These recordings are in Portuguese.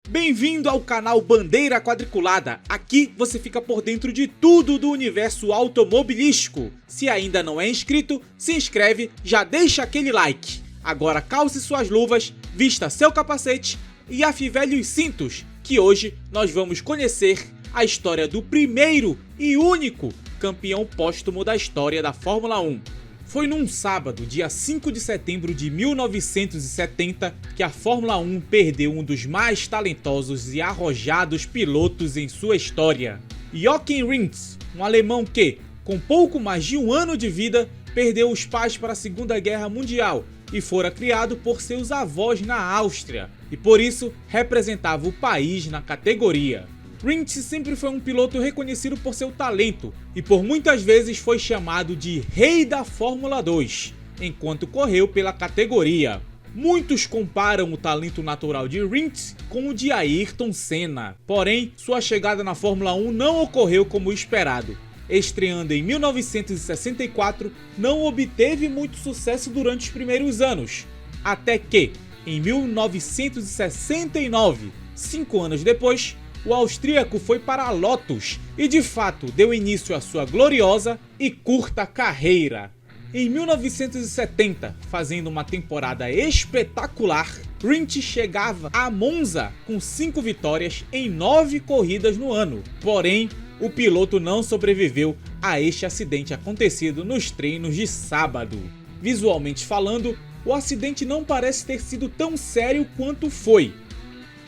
Bem-vindo ao canal Bandeira Quadriculada, aqui você fica por dentro de tudo do universo automobilístico. Se ainda não é inscrito, se inscreve, já deixa aquele like. Agora calce suas luvas, vista seu capacete e afivele os cintos, que hoje nós vamos conhecer a história do primeiro e único campeão póstumo da história da Fórmula 1. Foi num sábado, dia 5 de setembro de 1970, que a Fórmula 1 perdeu um dos mais talentosos e arrojados pilotos em sua história. Jochen Rindt, um alemão que, com pouco mais de um ano de vida, perdeu os pais para a Segunda Guerra Mundial e fora criado por seus avós na Áustria, e por isso representava o país na categoria. Rindt sempre foi um piloto reconhecido por seu talento e por muitas vezes foi chamado de Rei da Fórmula 2, enquanto correu pela categoria. Muitos comparam o talento natural de Rindt com o de Ayrton Senna, porém sua chegada na Fórmula 1 não ocorreu como esperado. Estreando em 1964, não obteve muito sucesso durante os primeiros anos, até que, em 1969, 5 anos depois, o austríaco foi para a Lotus e de fato deu início à sua gloriosa e curta carreira. Em 1970, fazendo uma temporada espetacular, Rindt chegava a Monza com 5 vitórias em 9 corridas no ano. Porém, o piloto não sobreviveu a este acidente acontecido nos treinos de sábado. Visualmente falando, o acidente não parece ter sido tão sério quanto foi.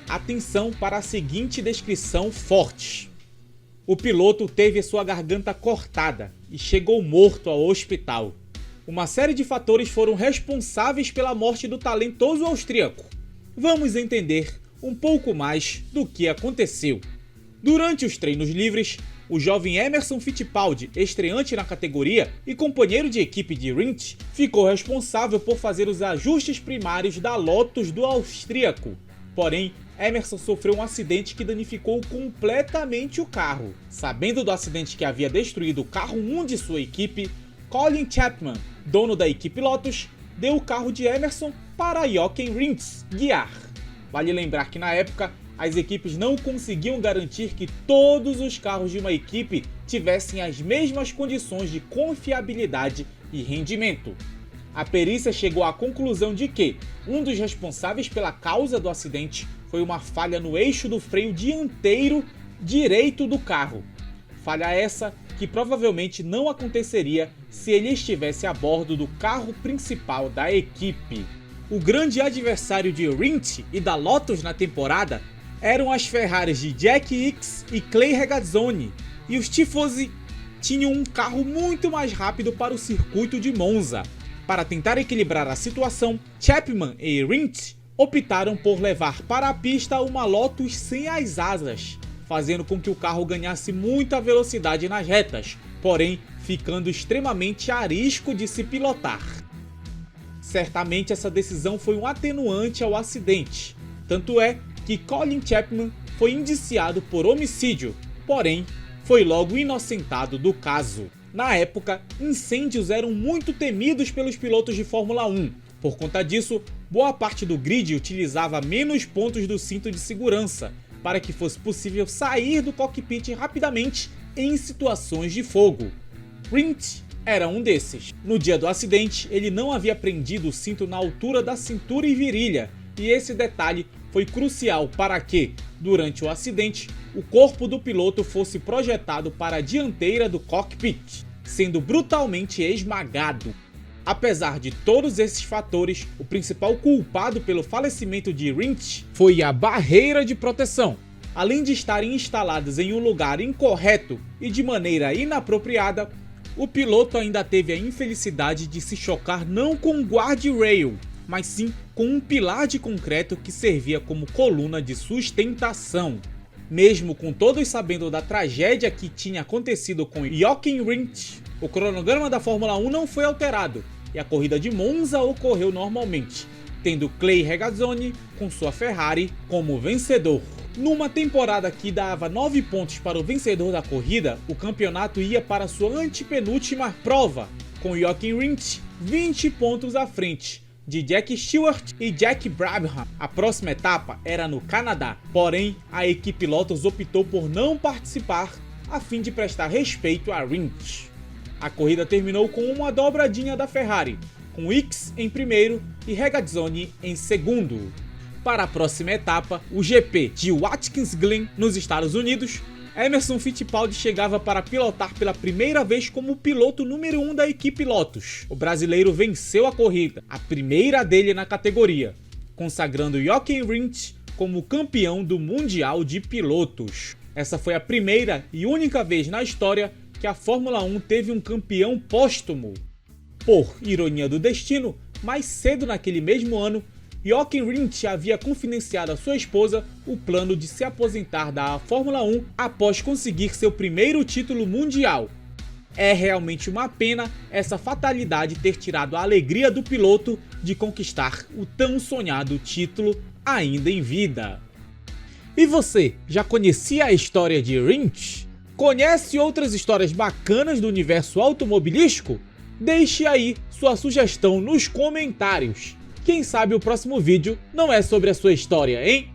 Atenção para a seguinte descrição forte. O piloto teve sua garganta cortada e chegou morto ao hospital. Uma série de fatores foram responsáveis pela morte do talentoso austríaco. Vamos entender um pouco mais do que aconteceu. Durante os treinos livres, o jovem Emerson Fittipaldi, estreante na categoria e companheiro de equipe de Rindt, ficou responsável por fazer os ajustes primários da Lotus do austríaco. Porém, Emerson sofreu um acidente que danificou completamente o carro. Sabendo do acidente que havia destruído o carro 1 de sua equipe, Colin Chapman, dono da equipe Lotus, deu o carro de Emerson para Jochen Rindt guiar. Vale lembrar que na época, as equipes não conseguiam garantir que todos os carros de uma equipe tivessem as mesmas condições de confiabilidade e rendimento. A perícia chegou à conclusão de que um dos responsáveis pela causa do acidente foi uma falha no eixo do freio dianteiro direito do carro. Falha essa que provavelmente não aconteceria se ele estivesse a bordo do carro principal da equipe. O grande adversário de Rindt e da Lotus na temporada eram as Ferraris de Jack Ickx e Clay Regazzoni, e os tifosi tinham um carro muito mais rápido para o circuito de Monza. Para tentar equilibrar a situação, Chapman e Rindt optaram por levar para a pista uma Lotus sem as asas, fazendo com que o carro ganhasse muita velocidade nas retas, porém ficando extremamente arisco de se pilotar. Certamente essa decisão foi um atenuante ao acidente, tanto é que Colin Chapman foi indiciado por homicídio, porém foi logo inocentado do caso. Na época, incêndios eram muito temidos pelos pilotos de Fórmula 1. Por conta disso, boa parte do grid utilizava menos pontos do cinto de segurança, para que fosse possível sair do cockpit rapidamente em situações de fogo. Rindt era um desses. No dia do acidente, ele não havia prendido o cinto na altura da cintura e virilha, e esse detalhe foi crucial para que, durante o acidente, o corpo do piloto fosse projetado para a dianteira do cockpit, sendo brutalmente esmagado. Apesar de todos esses fatores, o principal culpado pelo falecimento de Rindt foi a barreira de proteção. Além de estarem instaladas em um lugar incorreto e de maneira inapropriada, o piloto ainda teve a infelicidade de se chocar não com um guardrail, mas sim com um pilar de concreto que servia como coluna de sustentação. Mesmo com todos sabendo da tragédia que tinha acontecido com Jochen Rindt, o cronograma da Fórmula 1 não foi alterado e a corrida de Monza ocorreu normalmente, tendo Clay Regazzoni com sua Ferrari como vencedor. Numa temporada que dava 9 pontos para o vencedor da corrida, o campeonato ia para sua antepenúltima prova, com Jochen Rindt 20 pontos à frente, de Jack Stewart e Jack Brabham. A próxima etapa era no Canadá, porém a equipe Lotus optou por não participar a fim de prestar respeito a Rins. A corrida terminou com uma dobradinha da Ferrari, com Ickx em primeiro e Regazzoni em segundo. Para a próxima etapa, o GP de Watkins Glen, nos Estados Unidos, Emerson Fittipaldi chegava para pilotar pela primeira vez como piloto número 1 da equipe Lotus. O brasileiro venceu a corrida, a primeira dele na categoria, consagrando Jochen Rindt como campeão do Mundial de Pilotos. Essa foi a primeira e única vez na história que a Fórmula 1 teve um campeão póstumo. Por ironia do destino, mais cedo naquele mesmo ano, Jochen Rindt havia confidenciado à sua esposa o plano de se aposentar da Fórmula 1 após conseguir seu primeiro título mundial. É realmente uma pena essa fatalidade ter tirado a alegria do piloto de conquistar o tão sonhado título ainda em vida. E você, já conhecia a história de Rindt? Conhece outras histórias bacanas do universo automobilístico? Deixe aí sua sugestão nos comentários. Quem sabe o próximo vídeo não é sobre a sua história, hein?